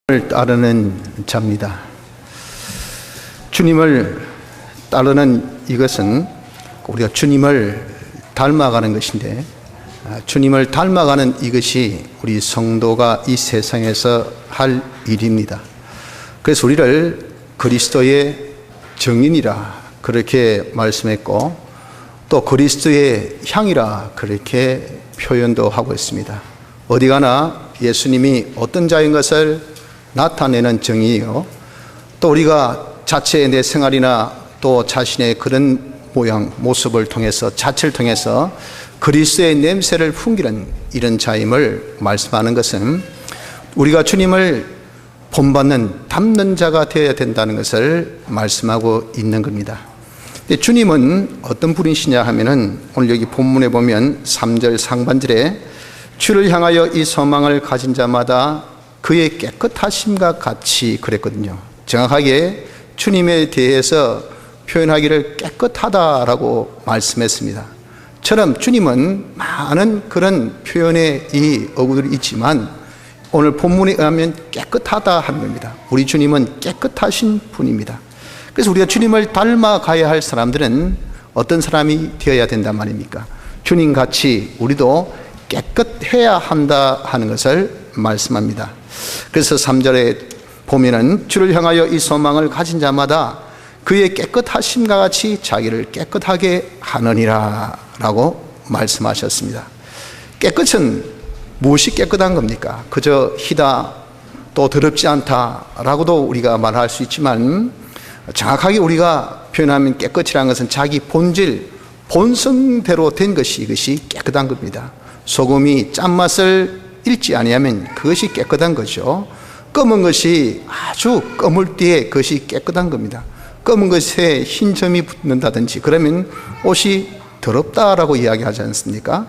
주님을 따르는 자입니다. 주님을 따르는 이것은 우리가 주님을 닮아가는 것인데, 주님을 닮아가는 이것이 우리 성도가 이 세상에서 할 일입니다. 그래서 우리를 그리스도의 증인이라 그렇게 말씀했고, 또 그리스도의 향이라 그렇게 표현도 하고 있습니다. 어디 가나 예수님이 어떤 자인 것을 나타내는 증이요, 또 우리가 자체의 내 생활이나 또 자신의 그런 모양, 모습을 통해서, 자체를 통해서 그리스도의 냄새를 풍기는 이런 자임을 말씀하는 것은 우리가 주님을 본받는 닮는 자가 되어야 된다는 것을 말씀하고 있는 겁니다. 근데 주님은 어떤 분이시냐 하면은, 오늘 여기 본문에 보면 3절 상반절에 주를 향하여 이 소망을 가진 자마다 그의 깨끗하심과 같이 그랬거든요. 정확하게 주님에 대해서 표현하기를 깨끗하다라고 말씀했습니다. 처럼 주님은 많은 그런 표현의 이 어구들이 있지만 오늘 본문에 의하면 깨끗하다 하는 겁니다. 우리 주님은 깨끗하신 분입니다. 그래서 우리가 주님을 닮아가야 할 사람들은 어떤 사람이 되어야 된단 말입니까? 주님같이 우리도 깨끗해야 한다 하는 것을 말씀합니다. 그래서 3절에 보면은 주를 향하여 이 소망을 가진 자마다 그의 깨끗하심과 같이 자기를 깨끗하게 하느니라 라고 말씀하셨습니다. 깨끗은 무엇이 깨끗한 겁니까? 그저 희다, 또 더럽지 않다 라고도 우리가 말할 수 있지만, 정확하게 우리가 표현하면 깨끗이라는 것은 자기 본질, 본성대로 된 것이, 이것이 깨끗한 겁니다. 소금이 짠맛을 잃지 아니하면 그것이 깨끗한 거죠. 검은 것이 아주 검을 때에 그것이 깨끗한 겁니다. 검은 것에 흰 점이 붙는다든지 그러면 옷이 더럽다라고 이야기하지 않습니까?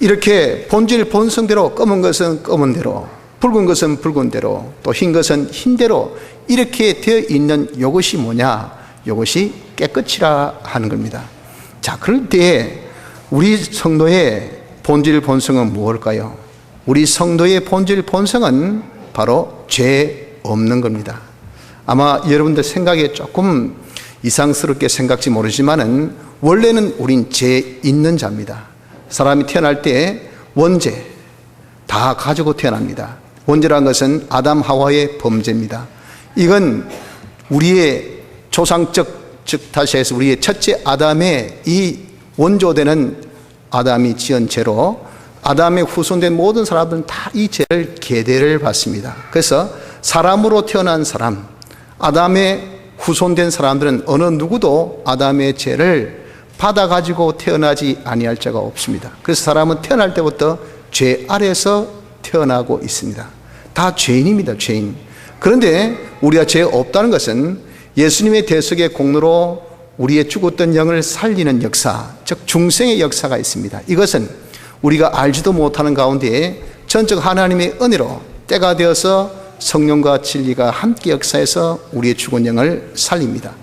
이렇게 본질 본성대로, 검은 것은 검은 대로, 붉은 것은 붉은 대로, 또 흰 것은 흰 대로 이렇게 되어 있는 이것이 뭐냐? 이것이 깨끗이라 하는 겁니다. 자, 그럴 때 우리 성도의 본질 본성은 무엇일까요? 우리 성도의 본질 본성은 바로 죄 없는 겁니다. 아마 여러분들 생각에 조금 이상스럽게 생각지 모르지만은 원래는 우린 죄 있는 자입니다. 사람이 태어날 때 원죄 다 가지고 태어납니다. 원죄라는 것은 아담 하와의 범죄입니다. 이건 우리의 조상적, 즉 다시 해서 우리의 첫째 아담의 이 원조되는 아담이 지은 죄로 아담의 후손된 모든 사람들은 다 이 죄를 계대를 받습니다. 그래서 사람으로 태어난 사람, 아담의 후손된 사람들은 어느 누구도 아담의 죄를 받아가지고 태어나지 아니할 자가 없습니다. 그래서 사람은 태어날 때부터 죄 아래에서 태어나고 있습니다. 다 죄인입니다. 죄인. 그런데 우리가 죄 없다는 것은 예수님의 대속의 공로로 우리의 죽었던 영을 살리는 역사, 즉 중생의 역사가 있습니다. 이것은 우리가 알지도 못하는 가운데 전적 하나님의 은혜로 때가 되어서 성령과 진리가 함께 역사해서 우리의 죽은 영을 살립니다.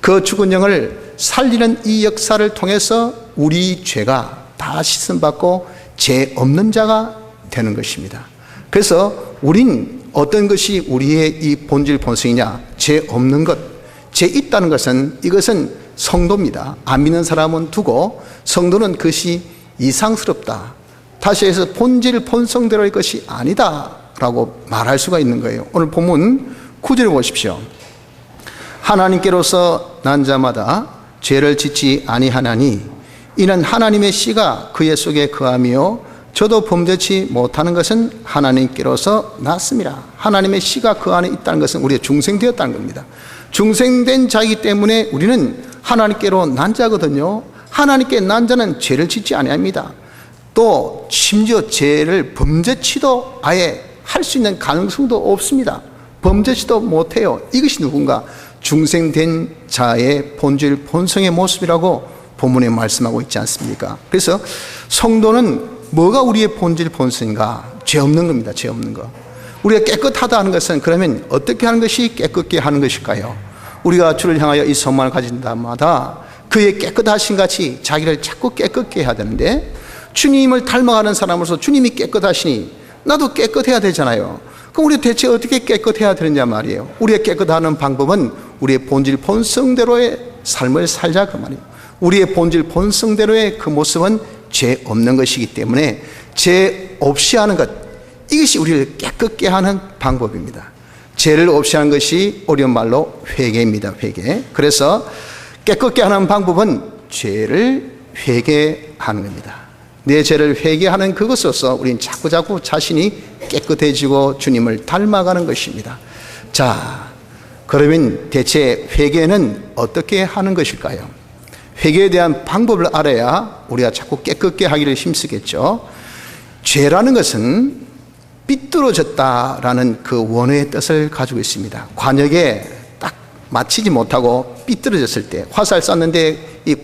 그 죽은 영을 살리는 이 역사를 통해서 우리 죄가 다 씻음받고 죄 없는 자가 되는 것입니다. 그래서 우린 어떤 것이 우리의 이 본질 본성이냐? 죄 없는 것. 죄 있다는 것은, 이것은 성도입니다. 안 믿는 사람은 두고 성도는 그것이 이상스럽다, 다시 해서 본질 본성대로의 것이 아니다 라고 말할 수가 있는 거예요. 오늘 본문 9절을 보십시오. 하나님께로서 난 자마다 죄를 짓지 아니하나니 이는 하나님의 씨가 그의 속에 거하며 저도 범죄치 못하는 것은 하나님께로서 났습니다. 하나님의 씨가 그 안에 있다는 것은 우리가 중생되었다는 겁니다. 중생된 자이기 때문에 우리는 하나님께로 난 자거든요. 하나님께 난 자는 죄를 짓지 아니합니다. 또 심지어 죄를 범죄치도 아예 할 수 있는 가능성도 없습니다. 범죄치도 못해요. 이것이 누군가? 중생된 자의 본질 본성의 모습이라고 본문에 말씀하고 있지 않습니까? 그래서 성도는 뭐가 우리의 본질 본성인가? 죄 없는 겁니다. 죄 없는 거. 우리가 깨끗하다 하는 것은 그러면 어떻게 하는 것이 깨끗게 하는 것일까요? 우리가 주를 향하여 이 소망을 가진 자마다 그의 깨끗하신 같이 자기를 자꾸 깨끗게 해야 되는데, 주님을 닮아가는 사람으로서 주님이 깨끗하시니 나도 깨끗해야 되잖아요. 그럼 우리 대체 어떻게 깨끗해야 되느냐 말이에요. 우리의 깨끗하는 방법은 우리의 본질 본성대로의 삶을 살자 그 말이에요. 우리의 본질 본성대로의 그 모습은 죄 없는 것이기 때문에 죄 없이 하는 것, 이것이 우리를 깨끗게 하는 방법입니다. 죄를 없이 하는 것이 어려운 말로 회개입니다. 회개. 그래서 깨끗게 하는 방법은 죄를 회개하는 겁니다. 내 죄를 회개하는 그것으로서 우리는 자꾸자꾸 자신이 깨끗해지고 주님을 닮아가는 것입니다. 자, 그러면 대체 회개는 어떻게 하는 것일까요? 회개에 대한 방법을 알아야 우리가 자꾸 깨끗게 하기를 힘쓰겠죠. 죄라는 것은 삐뚤어졌다라는 그 원어의 뜻을 가지고 있습니다. 관역에 딱 맞추지 못하고 삐뚤어졌을 때, 화살 쐈는데 이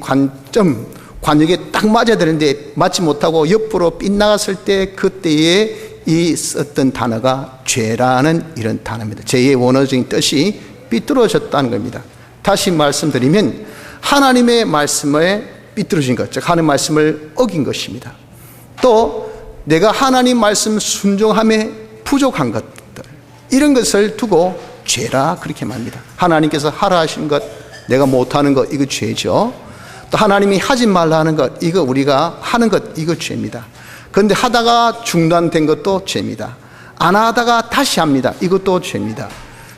관역에 딱 맞아야 되는데 맞지 못하고 옆으로 빗나갔을 때, 그때에 이 썼던 단어가 죄라는 이런 단어입니다. 죄의 원어적인 뜻이 삐뚤어졌다는 겁니다. 다시 말씀드리면 하나님의 말씀에 삐뚤어진 것, 즉 하나님의 말씀을 어긴 것입니다. 또 내가 하나님 말씀 순종함에 부족한 것들, 이런 것을 두고 죄라 그렇게 말합니다. 하나님께서 하라 하신 것, 내가 못하는 것, 이거 죄죠. 또 하나님이 하지 말라 하는 것, 이거 우리가 하는 것, 이거 죄입니다. 그런데 하다가 중단된 것도 죄입니다. 안 하다가 다시 합니다. 이것도 죄입니다.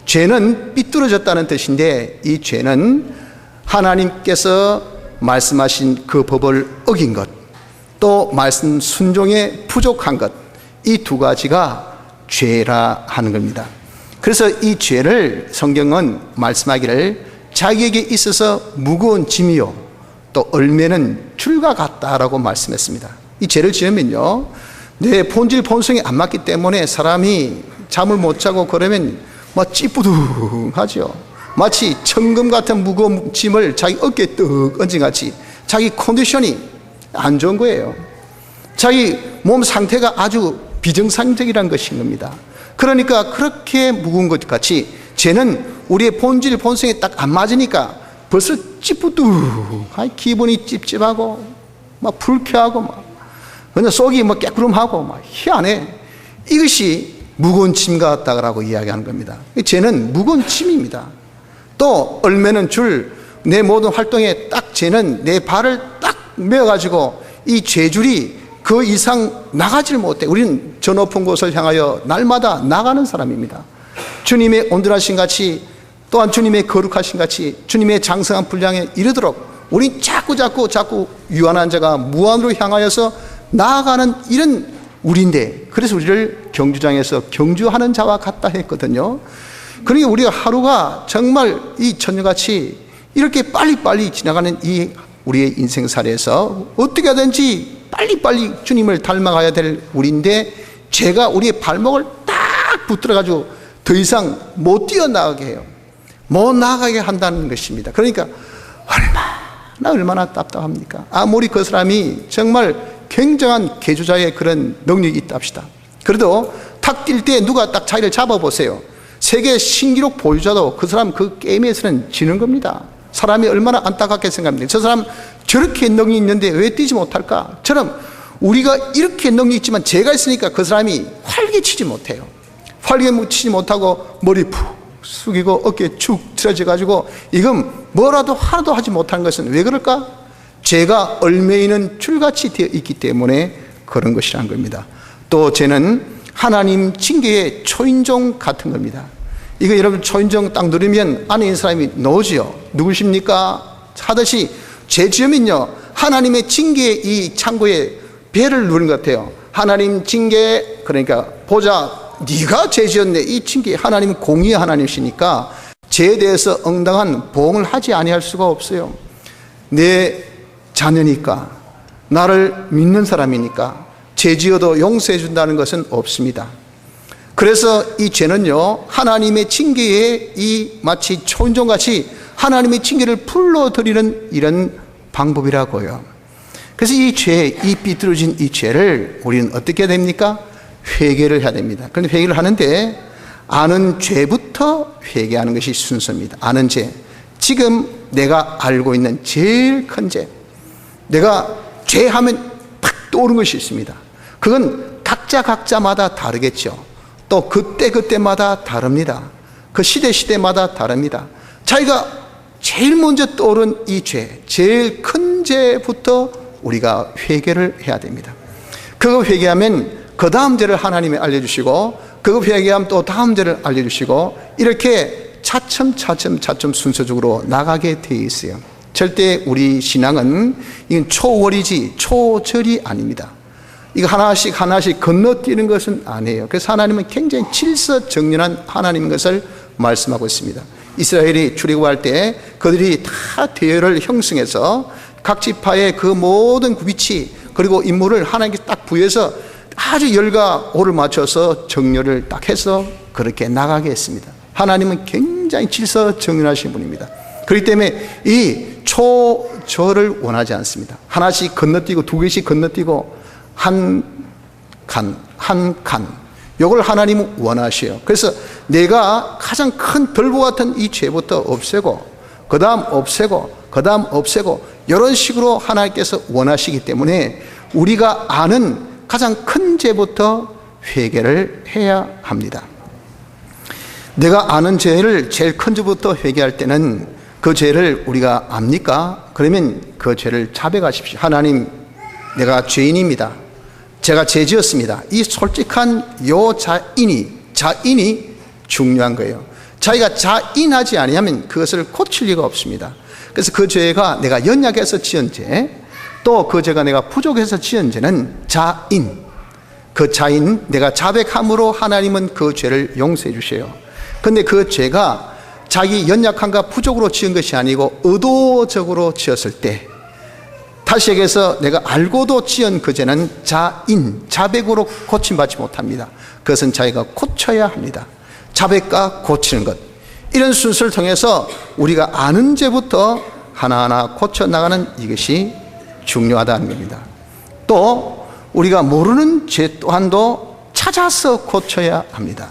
죄는 삐뚤어졌다는 뜻인데, 이 죄는 하나님께서 말씀하신 그 법을 어긴 것, 또 말씀 순종에 부족한 것, 이 두 가지가 죄라 하는 겁니다. 그래서 이 죄를 성경은 말씀하기를 자기에게 있어서 무거운 짐이요 또 얼매는 줄과 같다라고 말씀했습니다. 이 죄를 지으면요, 내 본질 본성이 안 맞기 때문에 사람이 잠을 못 자고 그러면 막 찌뿌둥하죠. 마치 천금 같은 무거운 짐을 자기 어깨에 떡 얹은 같이 자기 컨디션이 안 좋은 거예요. 자기 몸 상태가 아주 비정상적이라는 것인 겁니다. 그러니까 그렇게 무거운 것 같이 죄는 우리의 본질 본성에 딱 안 맞으니까 벌써 찌뿌둥, 기분이 찝찝하고 막 불쾌하고 막 그냥 속이 뭐 깨꾸름하고 막 희한해. 이것이 무거운 짐 같다라고 이야기하는 겁니다. 죄는 무거운 짐입니다. 또 얼매는 줄, 내 모든 활동에 딱 죄는 내 발을 딱 메어가지고 이 죄줄이 그 이상 나가질 못해. 우리는 저 높은 곳을 향하여 날마다 나가는 사람입니다. 주님의 온전하신 같이, 또한 주님의 거룩하신 같이, 주님의 장성한 분량에 이르도록 우리 자꾸 유한한 자가 무한으로 향하여서 나아가는 이런 우리인데, 그래서 우리를 경주장에서 경주하는 자와 같다 했거든요. 그러니까 우리가 하루가 정말 이 천년같이 이렇게 빨리빨리 지나가는 이 우리의 인생살에서 어떻게 하든지 빨리빨리 주님을 닮아가야 될 우리인데, 죄가 우리의 발목을 딱 붙들어가지고 더 이상 못 뛰어나가게 해요. 못 나가게 한다는 것입니다. 그러니까 얼마나 답답합니까? 아무리 그 사람이 정말 굉장한 개주자의 그런 능력이 있다 합시다. 그래도 탁 뛸 때 누가 딱 자기를 잡아보세요. 세계 신기록 보유자도 그 사람 그 게임에서는 지는 겁니다. 사람이 얼마나 안타깝게 생각합니까? 저 사람 저렇게 능력이 있는데 왜 뛰지 못할까? 처럼 우리가 이렇게 능력이 있지만 죄가 있으니까 그 사람이 활개치지 못해요. 활개치지 못하고 머리 푹 숙이고 어깨 축 틀어져 가지고 이건 뭐라도 하나도 하지 못하는 것은 왜 그럴까? 죄가 얼매이는 줄같이 되어 있기 때문에 그런 것이란 겁니다. 또 죄는 하나님 징계의 초인종 같은 겁니다. 이거 여러분 초인종 딱 누르면 안에 있는 사람이 나오지요. 누구십니까? 하듯이 죄 지으면요, 하나님의 징계의 이 창고에 벨을 누르는 것 같아요. 하나님 징계, 그러니까 보자, 네가 죄 지었네. 이 징계, 하나님은 공의의 하나님이시니까 죄에 대해서 응당한 보응을 하지 아니할 수가 없어요. 내 자녀니까, 나를 믿는 사람이니까 죄 지어도 용서해 준다는 것은 없습니다. 그래서 이 죄는요, 하나님의 징계에 이 마치 초인종같이 하나님의 징계를 불러들이는 이런 방법이라고요. 그래서 이 죄, 이 삐뚤어진 이 죄를 우리는 어떻게 해야 됩니까? 회개를 해야 됩니다. 그런데 회개를 하는데 아는 죄부터 회개하는 것이 순서입니다. 아는 죄, 지금 내가 알고 있는 제일 큰 죄, 내가 죄하면 탁 떠오르는 것이 있습니다. 그건 각자마다 다르겠죠. 또 그때마다 다릅니다. 그 시대마다 다릅니다. 자기가 제일 먼저 떠오른 이 죄, 제일 큰 죄부터 우리가 회개를 해야 됩니다. 그거 회개하면 그 다음 죄를 하나님이 알려주시고, 그거 회개하면 또 다음 죄를 알려주시고, 이렇게 차츰 순서적으로 나가게 되어 있어요. 절대 우리 신앙은 이건 초월이지 초절이 아닙니다. 이거 하나씩 건너뛰는 것은 아니에요. 그래서 하나님은 굉장히 질서정연한 하나님인 것을 말씀하고 있습니다. 이스라엘이 출애굽할 때 그들이 다 대열을 형성해서 각 지파의 그 모든 위치 그리고 임무를 하나님께 딱 부여해서 아주 열과 오를 맞춰서 정렬을 딱 해서 그렇게 나가게 했습니다. 하나님은 굉장히 질서정연하신 분입니다. 그렇기 때문에 이 초절을 원하지 않습니다. 하나씩 건너뛰고 두 개씩 건너뛰고 한 칸 이걸 하나님은 원하셔요. 그래서 내가 가장 큰 들보 같은 이 죄부터 없애고 그 다음 없애고 이런 식으로 하나님께서 원하시기 때문에 우리가 아는 가장 큰 죄부터 회개를 해야 합니다. 내가 아는 죄를 제일 큰 죄부터 회개할 때는 그 죄를 우리가 압니까? 그러면 그 죄를 자백하십시오. 하나님, 내가 죄인입니다. 제가 죄 지었습니다. 이 솔직한 요 자인이 중요한 거예요. 자기가 자인하지 아니하면 그것을 고칠 리가 없습니다. 그래서 그 죄가 내가 연약해서 지은 죄, 또 그 죄가 내가 부족해서 지은 죄는 자인, 그 자인 내가 자백함으로 하나님은 그 죄를 용서해 주셔요. 근데 그 죄가 자기 연약함과 부족으로 지은 것이 아니고 의도적으로 지었을 때, 다시 얘기해서 내가 알고도 지은 그 죄는 자백으로 고침받지 못합니다. 그것은 자기가 고쳐야 합니다. 자백과 고치는 것, 이런 순서를 통해서 우리가 아는 죄부터 하나하나 고쳐나가는 이것이 중요하다는 겁니다. 또 우리가 모르는 죄 또한도 찾아서 고쳐야 합니다.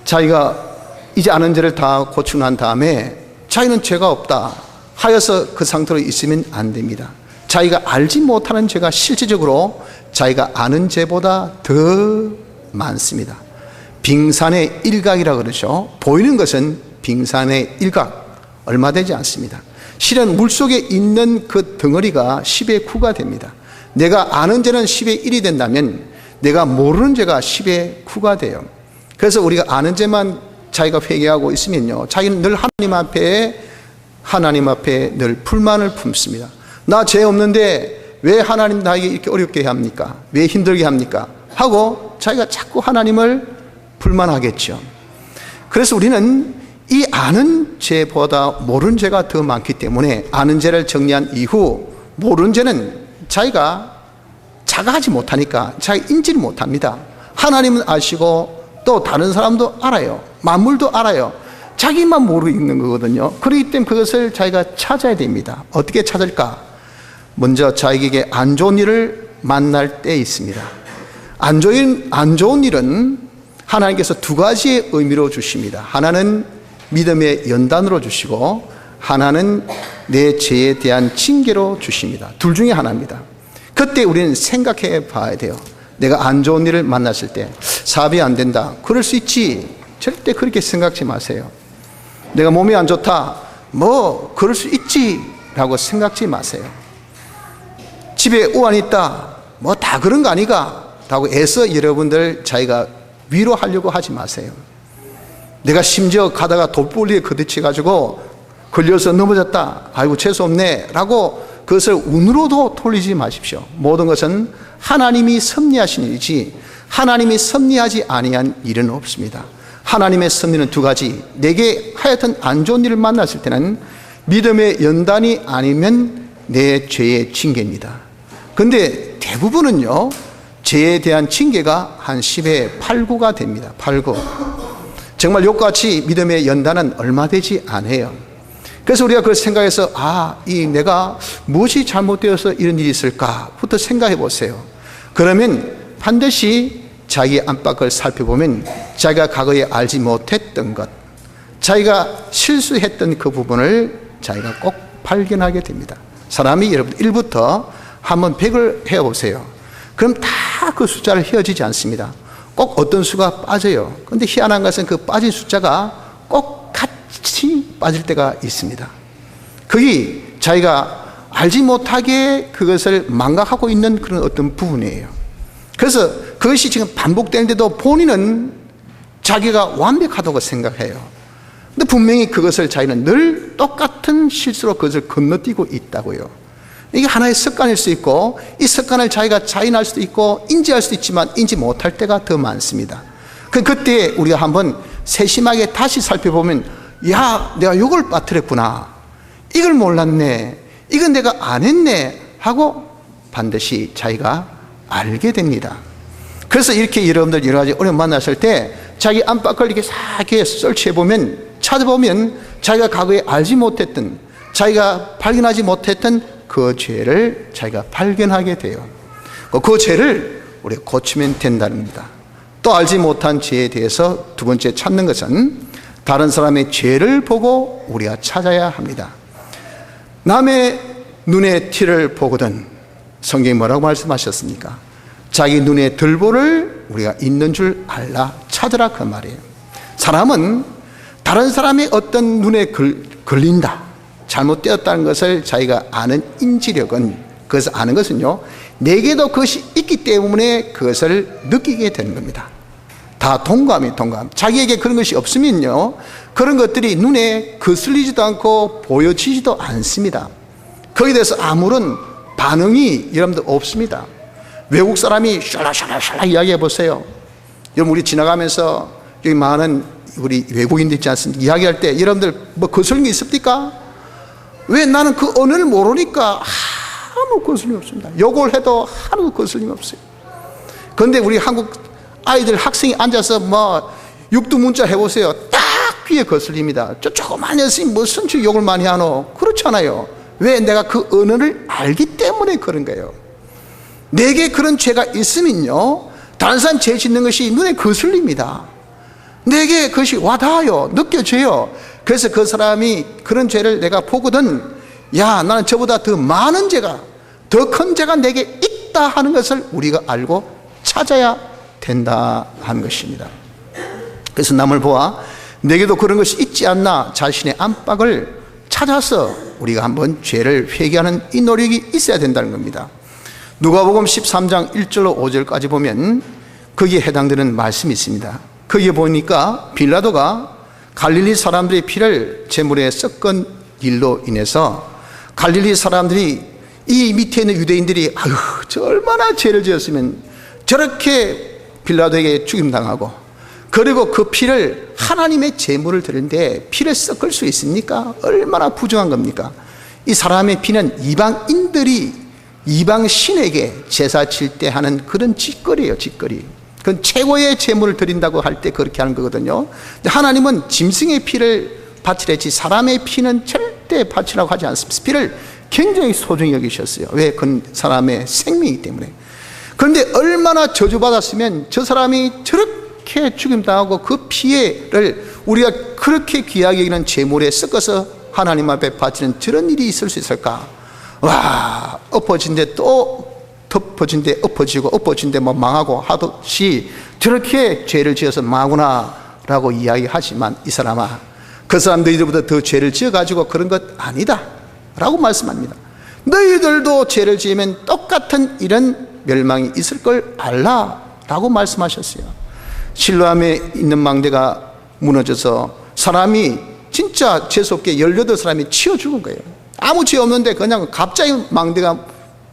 자기가 이제 아는 죄를 다 고치고 난 다음에 자기는 죄가 없다 하여서 그 상태로 있으면 안 됩니다. 자기가 알지 못하는 죄가 실질적으로 자기가 아는 죄보다 더 많습니다. 빙산의 일각이라고 그러죠. 보이는 것은 빙산의 일각, 얼마 되지 않습니다. 실은 물속에 있는 그 덩어리가 10의 9가 됩니다. 내가 아는 죄는 10의 1이 된다면 내가 모르는 죄가 10의 9가 돼요. 그래서 우리가 아는 죄만 자기가 회개하고 있으면요, 자기는 늘 하나님 앞에 늘 불만을 품습니다. 나 죄 없는데 왜 하나님 나에게 이렇게 어렵게 합니까? 왜 힘들게 합니까? 하고 자기가 자꾸 하나님을 불만하겠죠. 그래서 우리는 이 아는 죄보다 모르는 죄가 더 많기 때문에 아는 죄를 정리한 이후 모르는 죄는 자기가 자각하지 못하니까 자기가 인지를 못합니다. 하나님은 아시고 또 다른 사람도 알아요. 만물도 알아요. 자기만 모르고 있는 거거든요. 그렇기 때문에 그것을 자기가 찾아야 됩니다. 어떻게 찾을까? 먼저 자기에게 안 좋은 일을 만날 때 있습니다. 안 좋은 일은 하나님께서 두 가지의 의미로 주십니다. 하나는 믿음의 연단으로 주시고 하나는 내 죄에 대한 징계로 주십니다. 둘 중에 하나입니다. 그때 우리는 생각해 봐야 돼요. 내가 안 좋은 일을 만났을 때 사업이 안 된다, 그럴 수 있지. 절대 그렇게 생각지 마세요. 내가 몸이 안 좋다, 그럴 수 있지 라고 생각지 마세요. 집에 우환이 있다, 다 그런 거 아니가 라고 애써 여러분들 자기가 위로하려고 하지 마세요. 내가 심지어 가다가 돌볼리에 부딪혀가지고 걸려서 넘어졌다, 아이고 재수없네 라고 그것을 운으로도 돌리지 마십시오. 모든 것은 하나님이 섭리하신 일이지 하나님이 섭리하지 아니한 일은 없습니다. 하나님의 섭리는 두 가지. 내게 하여튼 안 좋은 일을 만났을 때는 믿음의 연단이 아니면 내 죄의 징계입니다. 근데 대부분은요, 죄에 대한 징계가 한 10의 8, 9가 됩니다. 8, 9. 정말 욕같이 믿음의 연단은 얼마 되지 않아요. 그래서 우리가 그걸 생각해서 내가 무엇이 잘못되어서 이런 일이 있을까부터 생각해 보세요. 그러면 반드시 자기 안팎을 살펴보면 자기가 과거에 알지 못했던 것, 자기가 실수했던 그 부분을 자기가 꼭 발견하게 됩니다. 사람이 여러분 1부터 한번 100을 해보세요. 그럼 다 그 숫자를 헤어지지 않습니다. 꼭 어떤 수가 빠져요. 그런데 희한한 것은 그 빠진 숫자가 꼭 같이 빠질 때가 있습니다. 그게 자기가 알지 못하게 그것을 망각하고 있는 그런 어떤 부분이에요. 그래서 그것이 지금 반복되는데도 본인은 자기가 완벽하다고 생각해요. 근데 분명히 그것을 자기는 늘 똑같은 실수로 그것을 건너뛰고 있다고요. 이게 하나의 습관일 수 있고, 이 습관을 자기가 자인할 수도 있고 인지할 수도 있지만 인지 못할 때가 더 많습니다. 그때 우리가 한번 세심하게 다시 살펴보면, 야, 내가 이걸 빠뜨렸구나, 이걸 몰랐네, 이건 내가 안 했네 하고 반드시 자기가 알게 됩니다. 그래서 이렇게 여러분들 여러 가지 어려움 만났을 때 자기 안팎을 이렇게 싹 설치해보면, 찾아보면 자기가 과거에 알지 못했던, 자기가 발견하지 못했던 그 죄를 자기가 발견하게 돼요. 그 죄를 우리가 고치면 된다는 겁니다. 또 알지 못한 죄에 대해서 두 번째 찾는 것은 다른 사람의 죄를 보고 우리가 찾아야 합니다. 남의 눈에 티를 보거든, 성경이 뭐라고 말씀하셨습니까? 자기 눈에 들보를 우리가 있는 줄 알라, 찾으라, 그 말이에요. 사람은 다른 사람의 어떤 눈에 걸린다, 잘못되었다는 것을 자기가 아는 인지력은, 그것을 아는 것은요, 내게도 그것이 있기 때문에 그것을 느끼게 되는 겁니다. 다 동감. 자기에게 그런 것이 없으면요, 그런 것들이 눈에 거슬리지도 않고 보여지지도 않습니다. 거기에 대해서 아무런 반응이 여러분들 없습니다. 외국 사람이 샬라샬라 이야기해 보세요. 여러분, 우리 지나가면서 여기 많은 우리 외국인들 있지 않습니까? 이야기할 때 여러분들 뭐 거슬린 게 있습니까? 왜? 나는 그 언어를 모르니까 아무 거슬림 없습니다. 욕을 해도 하나도 거슬림 없어요. 그런데 우리 한국 아이들, 학생이 앉아서 뭐 육두문자 해보세요. 딱 귀에 거슬립니다. 저 조그만 녀석이 무슨 욕을 많이 하노? 그렇잖아요. 왜? 내가 그 언어를 알기 때문에 그런 거예요. 내게 그런 죄가 있으면요, 다른 사람 죄 짓는 것이 눈에 거슬립니다. 내게 그것이 와닿아요. 느껴져요. 그래서 그 사람이 그런 죄를 내가 보거든, 야, 나는 저보다 더 많은 죄가, 더 큰 죄가 내게 있다 하는 것을 우리가 알고 찾아야 된다 하는 것입니다. 그래서 남을 보아 내게도 그런 것이 있지 않나 자신의 안팎을 찾아서 우리가 한번 죄를 회개하는 이 노력이 있어야 된다는 겁니다. 누가복음 13장 1절로 5절까지 보면 거기에 해당되는 말씀이 있습니다. 거기에 보니까 빌라도가 갈릴리 사람들의 피를 제물에 섞은 일로 인해서 갈릴리 사람들이, 이 밑에 있는 유대인들이, 아유, 저 얼마나 죄를 지었으면 저렇게 빌라도에게 죽임당하고, 그리고 그 피를 하나님의 제물을 드리는데 피를 섞을 수 있습니까? 얼마나 부정한 겁니까? 이 사람의 피는 이방인들이 이방 신에게 제사 칠 때 하는 그런 짓거리예요, 짓거리. 그건 최고의 제물을 드린다고 할 때 그렇게 하는 거거든요. 근데 하나님은 짐승의 피를 바치랬지 사람의 피는 절대 바치라고 하지 않습니다. 피를 굉장히 소중히 여기셨어요. 왜? 그건 사람의 생명이기 때문에. 그런데 얼마나 저주받았으면 저 사람이 저렇게 죽임당하고 그 피해를 우리가 그렇게 귀하게 여기는 제물에 섞어서 하나님 앞에 바치는 저런 일이 있을 수 있을까? 와, 엎어진데 또 덮어진데 엎어지고, 엎어진데 뭐 망하고 하듯이 저렇게 죄를 지어서 망하구나 라고 이야기하지만, 이 사람아, 그 사람 너희들보다 더 죄를 지어가지고 그런 것 아니다 라고 말씀합니다. 너희들도 죄를 지으면 똑같은 이런 멸망이 있을 걸 알라 라고 말씀하셨어요. 실로암에 있는 망대가 무너져서 사람이 진짜 재수없게 18사람이 치워 죽은 거예요. 아무 죄 없는데 그냥 갑자기 망대가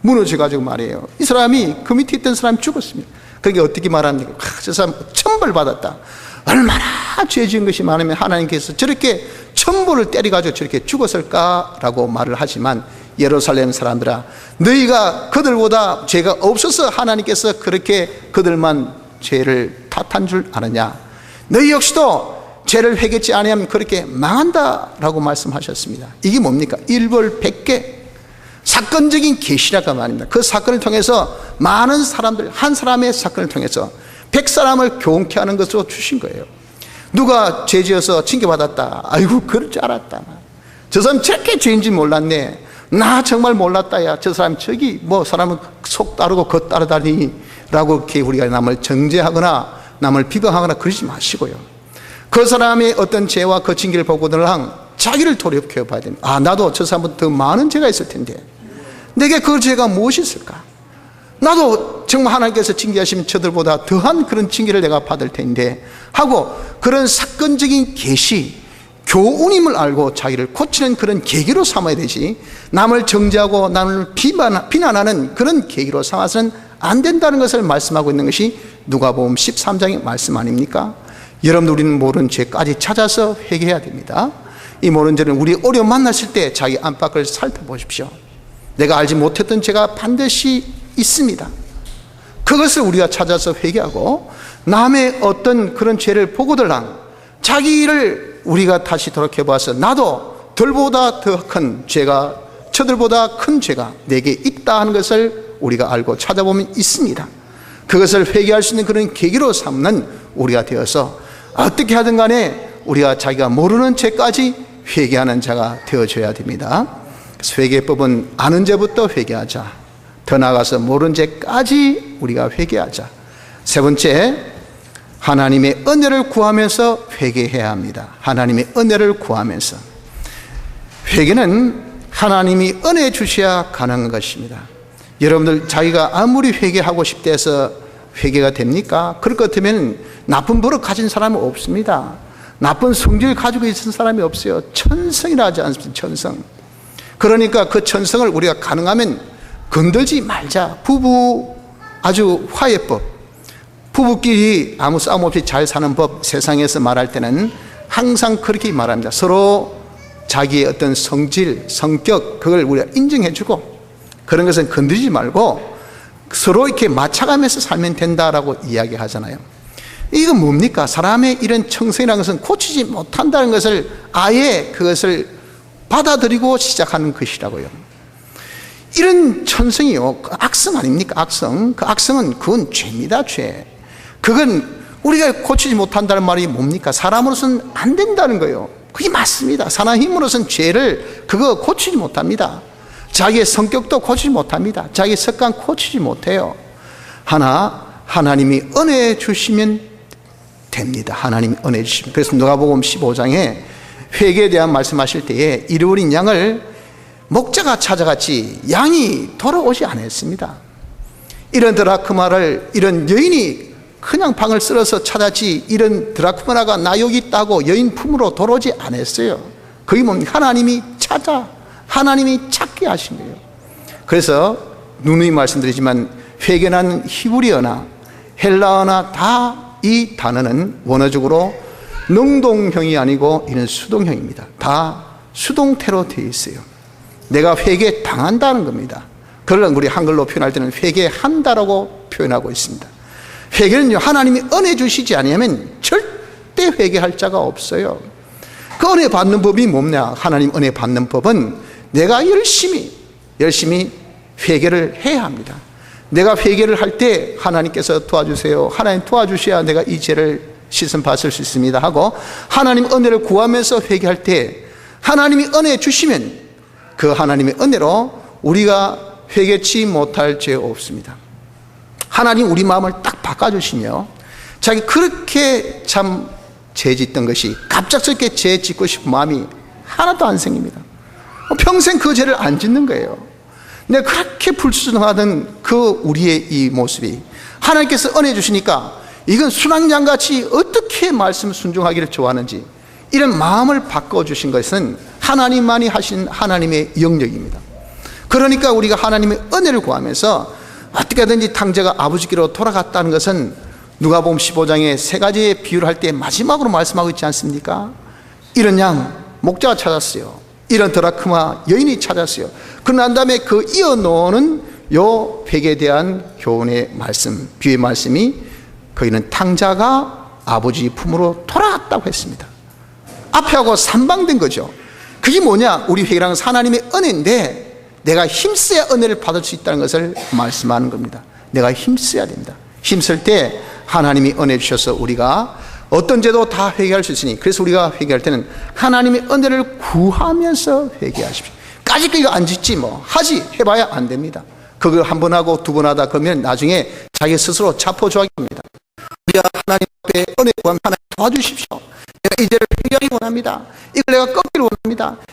무너져가지고 말이에요. 이 사람이, 그 밑에 있던 사람이 죽었습니다. 그게 어떻게 말합니까? 저 사람 천벌받았다. 얼마나 죄 지은 것이 많으면 하나님께서 저렇게 천벌을 때려가지고 저렇게 죽었을까라고 말을 하지만, 예루살렘 사람들아, 너희가 그들보다 죄가 없어서 하나님께서 그렇게 그들만 죄를 탓한 줄 아느냐? 너희 역시도 죄를 회개치 아니하면 그렇게 망한다라고 말씀하셨습니다. 이게 뭡니까? 일벌백계, 사건적인 계시라가 말입니다. 그 사건을 통해서 많은 사람들, 한 사람의 사건을 통해서 100사람을 교훈케 하는 것으로 주신 거예요. 누가 죄지어서 징계받았다, 아이고 그럴 줄 알았다, 저 사람 저렇게 죄인지 몰랐네, 나 정말 몰랐다. 야, 저 사람 저기 뭐 사람은 속 따르고 겉 따르다니 라고 이렇게 우리가 남을 정죄하거나 남을 비방하거나 그러지 마시고요. 그 사람의 어떤 죄와 거친 길을 보고들랑 자기를 돌이켜 봐야 됩니다. 아, 나도 저 사람보다 더 많은 죄가 있을 텐데 내게 그 죄가 무엇이 있을까? 나도 정말 하나님께서 징계하시면 저들보다 더한 그런 징계를 내가 받을 텐데 하고 그런 사건적인 계시, 교훈임을 알고 자기를 고치는 그런 계기로 삼아야 되지, 남을 정죄하고 남을 비난하는 그런 계기로 삼아서는 안 된다는 것을 말씀하고 있는 것이 누가복음 13장의 말씀 아닙니까? 여러분들, 우리는 모르는 죄까지 찾아서 회개해야 됩니다. 이 모르는 죄는 우리 어려움 만났을 때 자기 안팎을 살펴보십시오. 내가 알지 못했던 죄가 반드시 있습니다. 그것을 우리가 찾아서 회개하고 남의 어떤 그런 죄를 보고들랑 자기를 우리가 다시 돌이켜봐서 나도 들보다 더 큰 죄가, 저들보다 큰 죄가 내게 있다 하는 것을 우리가 알고 찾아보면 있습니다. 그것을 회개할 수 있는 그런 계기로 삼는 우리가 되어서 어떻게 하든 간에 우리가 자기가 모르는 죄까지 회개하는 자가 되어줘야 됩니다. 그래서 회개법은 아는 죄부터 회개하자, 더 나아가서 모르는 죄까지 우리가 회개하자. 세 번째, 하나님의 은혜를 구하면서 회개해야 합니다. 하나님의 은혜를 구하면서. 회개는 하나님이 은혜 주셔야 가능한 것입니다. 여러분들, 자기가 아무리 회개하고 싶다 해서 회개가 됩니까? 그럴 것 같으면 나쁜 버릇 가진 사람은 없습니다. 나쁜 성질을 가지고 있는 사람이 없어요. 천성이라 하지 않습니까? 천성. 그러니까 그 천성을 우리가 가능하면 건들지 말자. 부부 아주 화해법, 부부끼리 아무 싸움 없이 잘 사는 법, 세상에서 말할 때는 항상 그렇게 말합니다. 서로 자기의 어떤 성질, 성격, 그걸 우리가 인정해주고 그런 것은 건드리지 말고 서로 이렇게 맞춰가면서 살면 된다라고 이야기하잖아요. 이건 뭡니까? 사람의 이런 청성이라는 것은 고치지 못한다는 것을 아예 그것을 받아들이고 시작하는 것이라고요. 이런 천성이요, 그 악성 아닙니까? 악성. 그 악성은 그건 죄입니다. 죄. 그건 우리가 고치지 못한다는 말이 뭡니까? 사람으로서는 안 된다는 거예요. 그게 맞습니다. 사람 힘으로서는 죄를 그거 고치지 못합니다. 자기의 성격도 고치지 못합니다. 자기의 습관 고치지 못해요. 하나님이 은혜 주시면 됩니다. 하나님이 은혜 주시면. 그래서 누가복음 15장에 회개에 대한 말씀하실 때에 잃어버린 양을 목자가 찾아갔지 양이 돌아오지 않았습니다. 이런 드라크마를 이런 여인이 그냥 방을 쓸어서 찾았지 이런 드라크마가 나 여기 있다고 여인 품으로 돌아오지 않았어요. 그게 뭡니까? 하나님이 찾게 하신 거예요. 그래서 누누이 말씀드리지만 회개는 히브리어나 헬라어나 다 이 단어는 원어적으로 능동형이 아니고 이는 수동형입니다. 다 수동태로 되어 있어요. 내가 회개 당한다는 겁니다. 그걸 우리 한글로 표현할 때는 회개한다라고 표현하고 있습니다. 회개는요, 하나님이 은혜 주시지 않으면 절대 회개할 자가 없어요. 그 은혜 받는 법이 뭐냐? 하나님 은혜 받는 법은 내가 열심히 회개를 해야 합니다. 내가 회개를 할 때 하나님께서 도와주세요. 하나님 도와주셔야 내가 이 죄를 씻음 받을 수 있습니다 하고 하나님 은혜를 구하면서 회개할 때 하나님이 은혜 주시면 그 하나님의 은혜로 우리가 회개치 못할 죄 없습니다. 하나님 우리 마음을 딱 바꿔주시며 자기 그렇게 참 죄 짓던 것이 갑작스럽게 죄 짓고 싶은 마음이 하나도 안 생깁니다. 평생 그 죄를 안 짓는 거예요. 내가 그렇게 불순종하던 그 우리의 이 모습이 하나님께서 은혜 주시니까 이건 순항장같이 어떻게 말씀 순종하기를 좋아하는지 이런 마음을 바꿔주신 것은 하나님만이 하신 하나님의 영역입니다. 그러니까 우리가 하나님의 은혜를 구하면서 어떻게든지 탕자가 아버지께로 돌아갔다는 것은 누가복음 15장에 세 가지의 비유를 할 때 마지막으로 말씀하고 있지 않습니까? 이런 양 목자가 찾았어요. 이런 드라크마 여인이 찾았어요. 그런 다음에 그 이어놓는 요 회개에 대한 교훈의 말씀, 비유의 말씀이 거기는 탕자가 아버지 품으로 돌아갔다고 했습니다. 앞에하고 삼방된 거죠. 그게 뭐냐? 우리 회개라는 것은 하나님의 은혜인데 내가 힘써야 은혜를 받을 수 있다는 것을 말씀하는 겁니다. 내가 힘써야 됩니다. 힘쓸 때 하나님이 은혜 주셔서 우리가 어떤 죄도 다 회개할 수 있으니 그래서 우리가 회개할 때는 하나님의 은혜를 구하면서 회개하십시오. 끝까지 이거 안 짓지 뭐 하지 해봐야 안 됩니다. 그거 한 번 하고 두 번 하다 그러면 나중에 자기 스스로 자포자기합니다. 우리가 하나님 앞에 은혜 구하면 하나님 도와주십시오. 내가 이 죄를 회개하기 원합니다. 이걸 내가 꺾기를 원합니다.